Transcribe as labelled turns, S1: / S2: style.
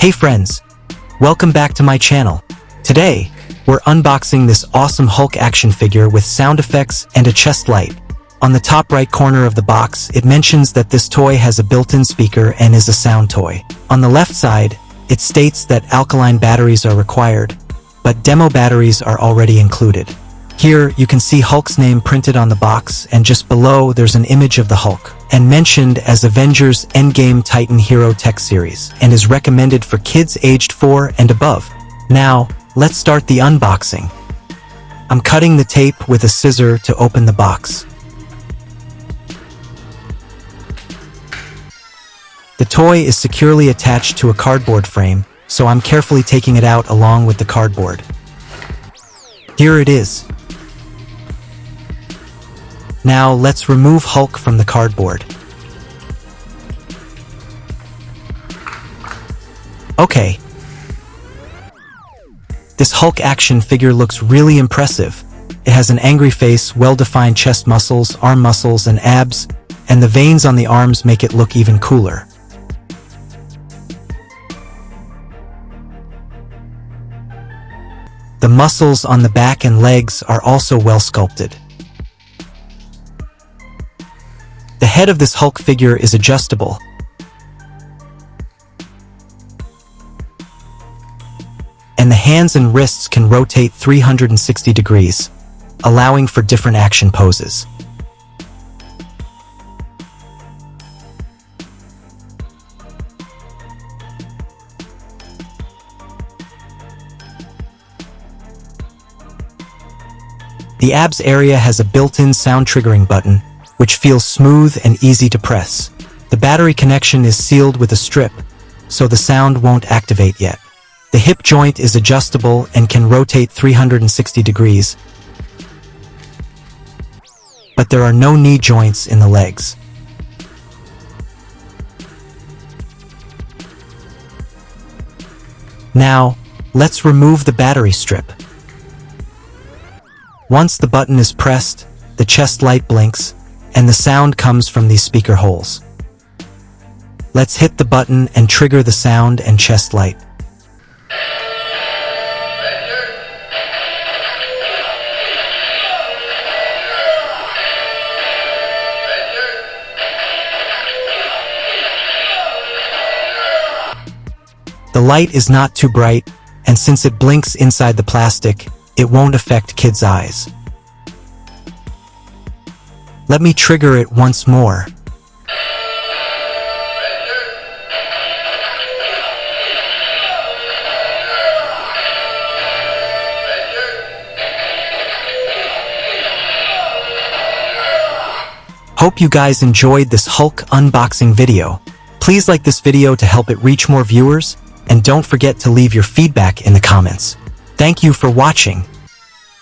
S1: Hey friends, welcome back to my channel. Today, we're unboxing this awesome Hulk action figure with sound effects and a chest light. On the top right corner of the box, it mentions that this toy has a built-in speaker and is a sound toy. On the left side, it states that alkaline batteries are required, but demo batteries are already included. Here, you can see Hulk's name printed on the box, and just below there's an image of the Hulk, and mentioned as Avengers Endgame Titan Hero Tech Series, and is recommended for kids aged 4 and above. Now, let's start the unboxing. I'm cutting the tape with a scissor to open the box. The toy is securely attached to a cardboard frame, so I'm carefully taking it out along with the cardboard. Here it is. Now let's remove Hulk from the cardboard. Okay. This Hulk action figure looks really impressive. It has an angry face, well-defined chest muscles, arm muscles, and abs, and the veins on the arms make it look even cooler. The muscles on the back and legs are also well sculpted. The head of this Hulk figure is adjustable. And the hands and wrists can rotate 360 degrees, allowing for different action poses. The abs area has a built-in sound triggering button, which feels smooth and easy to press. The battery connection is sealed with a strip, so the sound won't activate yet. The hip joint is adjustable and can rotate 360 degrees, but there are no knee joints in the legs. Now, let's remove the battery strip. Once the button is pressed, the chest light blinks, and the sound comes from these speaker holes. Let's hit the button and trigger the sound and chest light. The light is not too bright, and since it blinks inside the plastic, it won't affect kids' eyes. Let me trigger it once more. Hope you guys enjoyed this Hulk unboxing video. Please like this video to help it reach more viewers, and don't forget to leave your feedback in the comments. Thank you for watching.